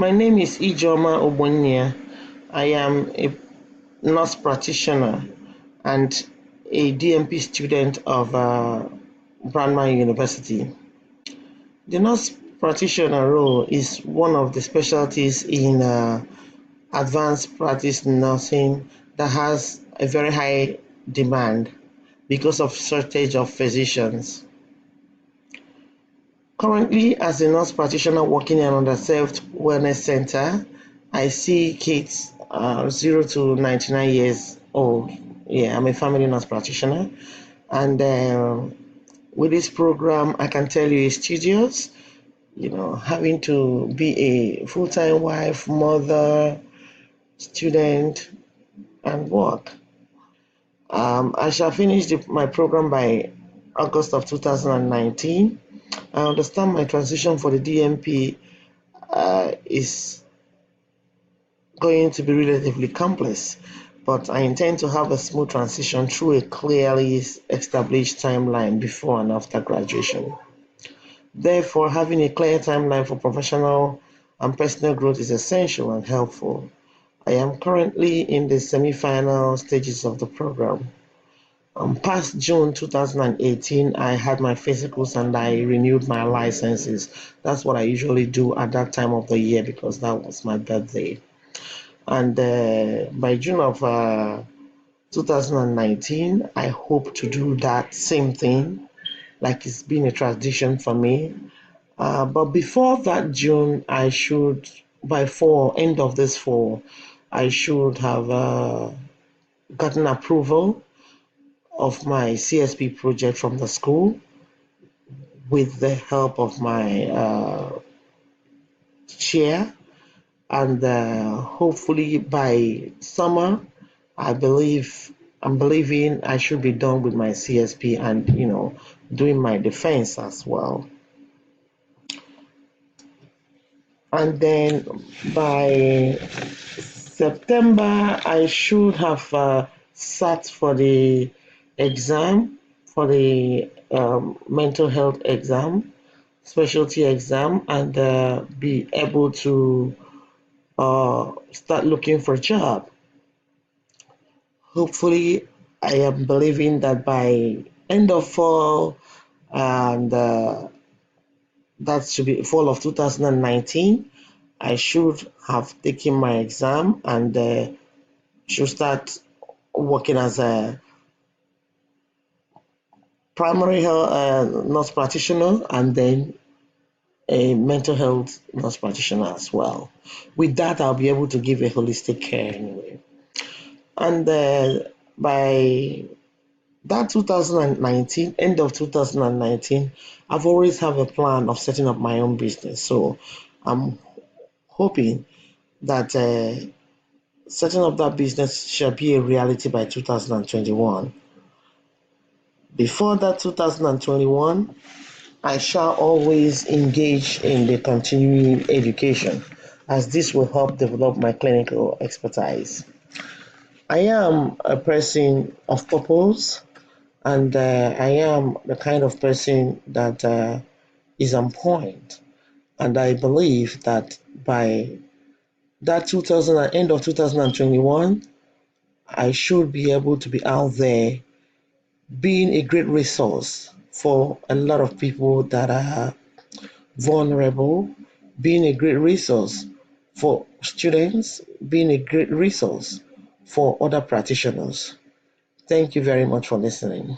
My name is Ijoma Obonia. I am a nurse practitioner and a DMP student of Brandman University. The nurse practitioner role is one of the specialties in advanced practice nursing that has a very high demand because of shortage of physicians. Currently, as a nurse practitioner working in an underserved wellness center, I see kids 0 to 99 years old. Yeah, I'm a family nurse practitioner. And with this program, I can tell you it's tedious, having to be a full-time wife, mother, student, and work. I shall finish my program by August of 2019. I understand my transition for the DMP is going to be relatively complex, but I intend to have a smooth transition through a clearly established timeline before and after graduation. Therefore, having a clear timeline for professional and personal growth is essential and helpful. I am currently in the semi-final stages of the program. Past June 2018, I had my physicals and I renewed my licenses. That's what I usually do at that time of the year because that was my birthday. And by June of 2019, I hope to do that same thing, like it's been a tradition for me. But before that June, I should, by end of this fall, I should have gotten approval of my CSP project from the school with the help of my chair, and hopefully by summer, I'm believing I should be done with my CSP and doing my defense as well. And then by September, I should have sat for the exam, for the mental health exam, specialty exam, and be able to start looking for a job. Hopefully, I am believing that by end of fall, and that should be fall of 2019, I should have taken my exam and should start working as a primary health nurse practitioner and then a mental health nurse practitioner as well. With that, I'll be able to give a holistic care anyway. And by that 2019, end of 2019, I've always have a plan of setting up my own business. So I'm hoping that setting up that business shall be a reality by 2021. Before that 2021, I shall always engage in the continuing education, as this will help develop my clinical expertise. I am a person of purpose, and I am the kind of person that is on point. And I believe that by that end of 2021, I should be able to be out there being a great resource for a lot of people that are vulnerable, being a great resource for students, being a great resource for other practitioners. Thank you very much for listening.